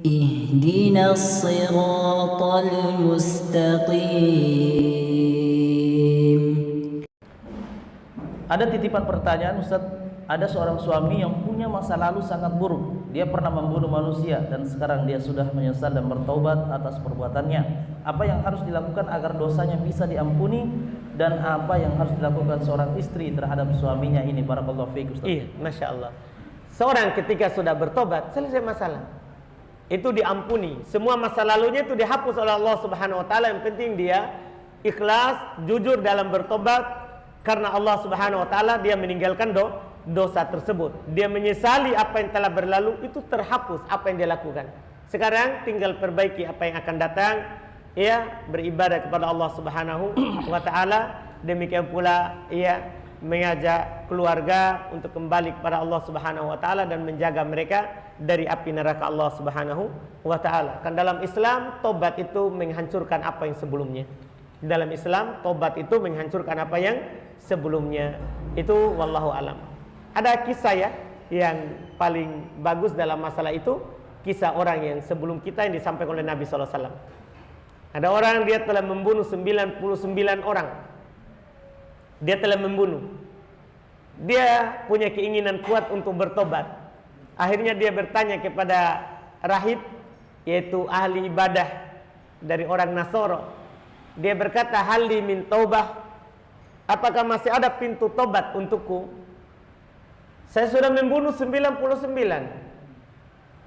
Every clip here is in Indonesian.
اهدنا الصراط المستقيم. Ada titipan pertanyaan, Ustaz. Ada seorang suami yang punya masa lalu sangat buruk. Dia pernah membunuh manusia dan sekarang dia sudah menyesal dan bertaubat atas perbuatannya. Apa yang harus dilakukan agar dosanya bisa diampuni, dan apa yang harus dilakukan seorang istri terhadap suaminya ini? Barakallahu fiik, Ustaz. Iya, Masya Allah. Seorang ketika sudah bertobat, selesai masalah. Itu diampuni. Semua masa lalunya itu dihapus oleh Allah Subhanahu wa taala. Yang penting dia ikhlas, jujur dalam bertobat, karena Allah Subhanahu wa taala dia meninggalkan dosa tersebut. Dia menyesali apa yang telah berlalu, itu terhapus apa yang dia lakukan. Sekarang tinggal perbaiki apa yang akan datang, ya, beribadah kepada Allah Subhanahu wa taala. Demikian pula ya, mengajak keluarga untuk kembali kepada Allah Subhanahu wa taala dan menjaga mereka dari api neraka Allah Subhanahu wa taala. Kan dalam Islam tobat itu menghancurkan apa yang sebelumnya. Dalam Islam tobat itu menghancurkan apa yang sebelumnya. Itu wallahu alam. Ada kisah ya yang paling bagus dalam masalah itu, kisah orang yang sebelum kita yang disampaikan oleh Nabi sallallahu alaihi wasallam. Ada orang dia telah membunuh 99 orang. Dia telah membunuh. Dia punya keinginan kuat untuk bertobat. Akhirnya dia bertanya kepada rahib, yaitu ahli ibadah dari orang Nasoro. Dia berkata, "Halli min taubah?" Apakah masih ada pintu tobat untukku? Saya sudah membunuh 99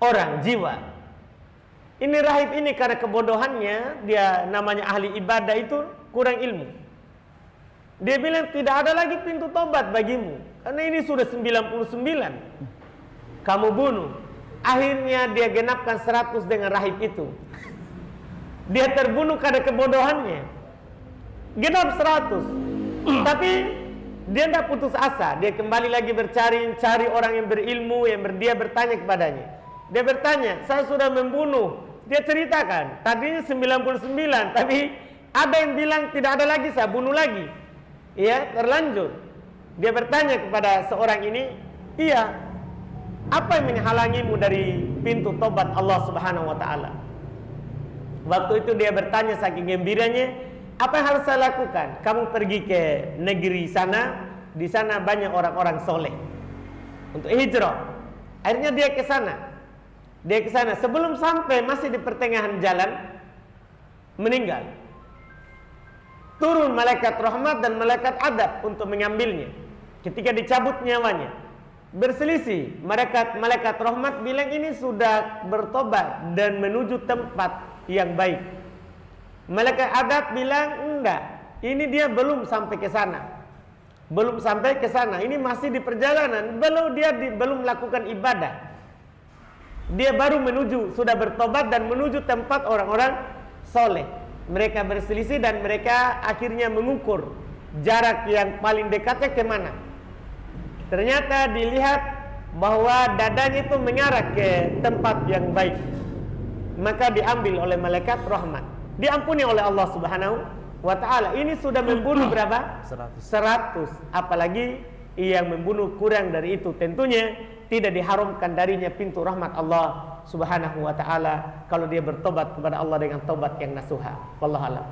orang jiwa. Ini rahib ini karena kebodohannya, dia namanya ahli ibadah itu kurang ilmu. Dia bilang tidak ada lagi pintu tobat bagimu, karena ini sudah 99 kamu bunuh. Akhirnya dia genapkan 100 dengan rahib itu. Dia terbunuh karena kebodohannya, genap 100. Tapi dia tidak putus asa. Dia kembali lagi cari orang yang berilmu, dia bertanya kepadanya. Dia bertanya, "Saya sudah membunuh." Dia ceritakan, tadinya 99, tapi ada yang bilang tidak ada lagi, saya bunuh lagi. Ya, terlanjur. Dia bertanya kepada seorang ini, "Iya, apa yang menghalangimu dari pintu tobat Allah Subhanahu wa taala?" Waktu itu dia bertanya saking gembiranya, "Apa yang harus saya lakukan?" "Kamu pergi ke negeri sana, di sana banyak orang-orang soleh untuk hijrah." Akhirnya dia ke sana. Dia ke sana, sebelum sampai masih di pertengahan jalan meninggal. Turun malaikat rahmat dan malaikat adab untuk mengambilnya. Ketika dicabut nyawanya, berselisih. Malaikat rahmat bilang ini sudah bertobat dan menuju tempat yang baik. Malaikat adab bilang enggak, ini dia belum sampai ke sana. Belum sampai ke sana, ini masih di perjalanan, belum melakukan ibadah. Dia baru sudah bertobat dan menuju tempat orang-orang soleh. Mereka berselisih dan mereka akhirnya mengukur jarak yang paling dekatnya kemana. Ternyata dilihat bahwa dadanya itu mengarah ke tempat yang baik. Maka diambil oleh malaikat rahmat, diampuni oleh Allah Subhanahu wa ta'ala. Ini sudah membunuh berapa? 100. Apalagi yang membunuh kurang dari itu. Tentunya tidak diharamkan darinya pintu rahmat Allah Subhanahu wa ta'ala kalau dia bertobat kepada Allah dengan tobat yang nasuha. Wallahu a'lam.